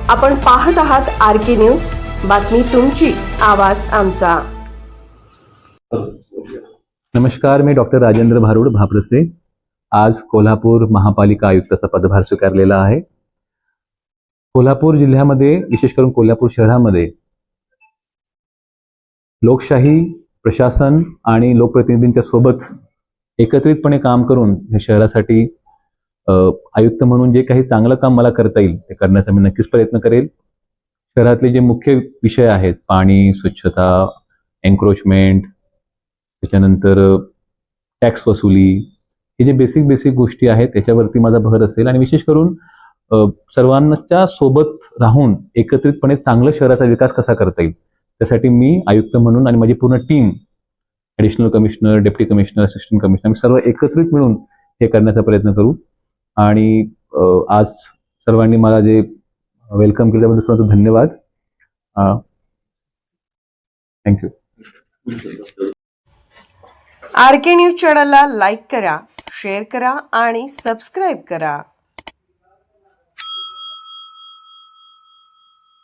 आपण पाहत आहात आरके न्यूज, बातमी तुमची, आवाज आमचा। नमस्कार, मी डॉक्टर राजेंद्र भारुड भाप्रसे आज कोल्हापूर महापालिका आयुक्ताचा पदभार स्वीकारलेला आहे। कोल्हापूर जिल्ह्यामध्ये, विशेष करून कोल्हापूर शहरामध्ये लोकशाही, प्रशासन आणि लोकप्रतिनिधींच्या सोबत एकत्रितपणे काम करून या शहरासाठी आयुक्त म्हणून जे काही चांगलं काम मला करता येईल ते करण्याचा मी नक्कीच प्रयत्न करेल। शहरातले जे मुख्य विषय आहेत, पाणी, स्वच्छता, एन्क्रोचमेंट, त्याच्यानंतर टॅक्स वसुली, हे जे बेसिक गोष्टी आहेत त्याच्यावरती माझा भर असेल आणि विशेष करून सर्वांच्या सोबत राहून एकत्रितपणे चांगलं शहराचा विकास कसा करता येईल त्यासाठी मी आयुक्त म्हणून आणि माझी पूर्ण team, additional commissioner, deputy commissioner, assistant commissioner, सर्व एकत्रित मिळून हे करण्याचा प्रयत्न करू। आणि आज सर्वांनी मला जे वेलकम केलं त्याबद्दल सर्वांचा धन्यवाद। थँक्यू। आरके न्यूज चॅनलला लाईक करा, शेअर करा आणि सबस्क्राईब करा।